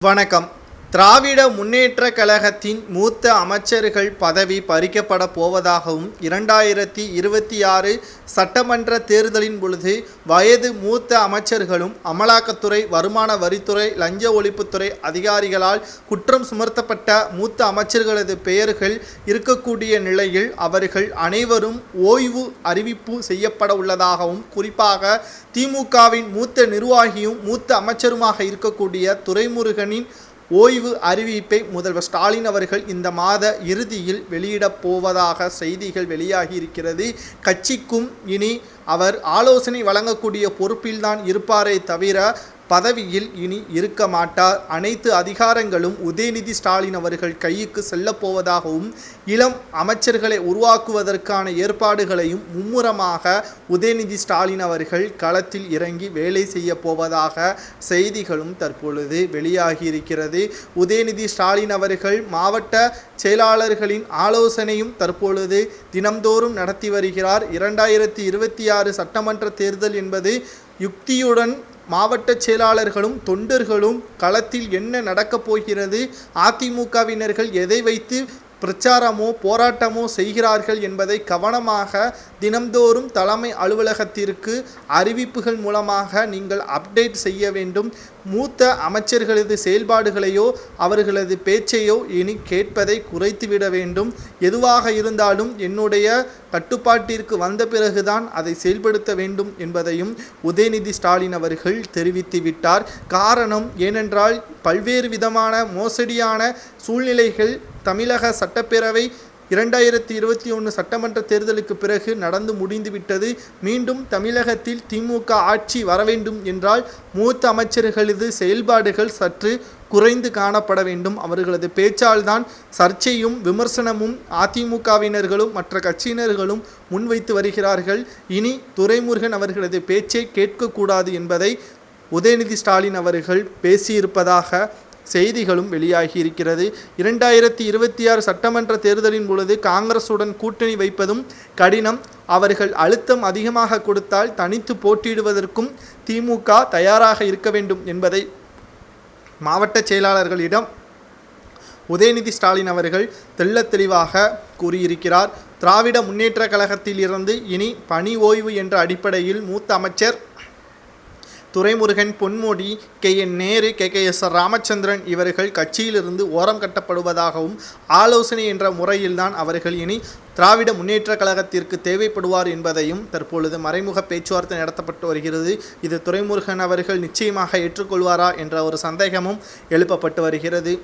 வணக்கம். திராவிட முன்னேற்றக் கழகத்தின் மூத்த அமைச்சர்கள் பதவி பறிக்கப்பட போவதாகவும் 2026 சட்டமன்ற தேர்தலின் பொழுது வயது மூத்த அமைச்சர்களும் அமலாக்கத்துறை, வருமான வரித்துறை, லஞ்ச ஒழிப்புத்துறை அதிகாரிகளால் குற்றம் சுமத்தப்பட்ட மூத்த அமைச்சர்களது பெயர்கள் இருக்கக்கூடிய நிலையில் அவர்கள் அனைவரும் ஓய்வு அறிவிப்பு செய்யப்பட உள்ளதாகவும், குறிப்பாக திமுகவின் மூத்த நிர்வாகியும் மூத்த அமைச்சருமாக இருக்கக்கூடிய துரைமுருகனின் ஓய்வு அறிவிப்பை முதல்வர் ஸ்டாலின் அவர்கள் இந்த மாத இறுதியில் வெளியிடப் போவதாக செய்திகள் வெளியாகி இருக்கிறது. கட்சிக்கும் இனி அவர் ஆலோசனை வழங்கக்கூடிய பொறுப்பில்தான் இருப்பாரே தவிர பதவியில் இனி இருக்க மாட்டார். அனைத்து அதிகாரங்களும் உதயநிதி ஸ்டாலின் அவர்கள் கைக்கு செல்லப் போவதாகவும், இளம் அமைச்சர்களை உருவாக்குவதற்கான ஏற்பாடுகளையும் மும்முரமாக உதயநிதி ஸ்டாலின் அவர்கள் களத்தில் இறங்கி வேலை செய்ய போவதாக செய்திகளும் தற்பொழுது வெளியாகி இருக்கிறது. உதயநிதி ஸ்டாலின் அவர்கள் மாவட்ட செயலாளர்களின் ஆலோசனையும் தற்பொழுது தினம்தோறும் நடத்தி வருகிறார். 2026 சட்டமன்ற தேர்தல் என்பது யுக்தியுடன் மாவட்ட செயலாளர்களும் தொண்டர்களும் களத்தில் என்ன நடக்கப் போகிறது, அதிமுகவினர்கள் எதை வைத்து பிரச்சாரமோ போராட்டமோ செய்கிறார்கள் என்பதை கவனமாக தினம்தோறும் தலைமை அலுவலகத்திற்கு அறிவிப்புகள் மூலமாக நீங்கள் அப்டேட் செய்ய வேண்டும். மூத்த அமைச்சர்களது செயல்பாடுகளையோ அவர்களது பேச்சையோ இனி கேட்பதை குறைத்துவிட வேண்டும். எதுவாக இருந்தாலும் என்னுடைய கட்டுப்பாட்டிற்கு வந்த பிறகுதான் அதை செயல்படுத்த வேண்டும் என்பதையும் உதயநிதி ஸ்டாலின் அவர்கள் தெரிவித்துவிட்டார். காரணம் ஏனென்றால் பல்வேறு விதமான மோசடியான சூழ்நிலைகள் தமிழக சட்டப்பேரவை 2021 சட்டமன்ற தேர்தலுக்கு பிறகு நடந்து முடிந்துவிட்டது. மீண்டும் தமிழகத்தில் திமுக ஆட்சி வர வேண்டும் என்றால் மூத்த அமைச்சர்களது செயல்பாடுகள் சற்று குறைந்து காணப்பட வேண்டும். அவர்களது பேச்சால் தான் சர்ச்சையும் விமர்சனமும் அதிமுகவினர்களும் மற்ற கட்சியினர்களும் முன்வைத்து வருகிறார்கள். இனி துரைமுருகன் அவர்களது பேச்சை கேட்கக்கூடாது என்பதை உதயநிதி ஸ்டாலின் அவர்கள் பேசியிருப்பதாக செய்திகளும் வெளியாகி இருக்கிறது. 2026 சட்டமன்ற தேர்தலின் பொழுது காங்கிரசுடன் கூட்டணி வைப்பதும் கடினம். அவர்கள் அழுத்தம் அதிகமாக கொடுத்தால் தனித்து போட்டியிடுவதற்கும் திமுக தயாராக இருக்க வேண்டும் என்பதை மாவட்ட செயலாளர்களிடம் உதயநிதி ஸ்டாலின் அவர்கள் தெள்ளத் தெளிவாக கூறியிருக்கிறார். திராவிட முன்னேற்றக் கழகத்தில் இருந்து இனி பணி ஓய்வு என்ற அடிப்படையில் மூத்த அமைச்சர் துரைமுருகன், பொன்முடி, KN நேரு, KKS ராமச்சந்திரன் இவர்கள் கட்சியிலிருந்து ஓரம் கட்டப்படுவதாகவும், ஆலோசனை என்ற முறையில்தான் அவர்கள் இனி திராவிட முன்னேற்றக் கழகத்திற்கு தேவைப்படுவார் என்பதையும் தற்பொழுது மறைமுக பேச்சுவார்த்தை நடத்தப்பட்டு வருகிறது. இது துரைமுருகன் அவர்கள் நிச்சயமாக ஏற்றுக்கொள்வாரா என்ற ஒரு சந்தேகமும் எழுப்பப்பட்டு வருகிறது.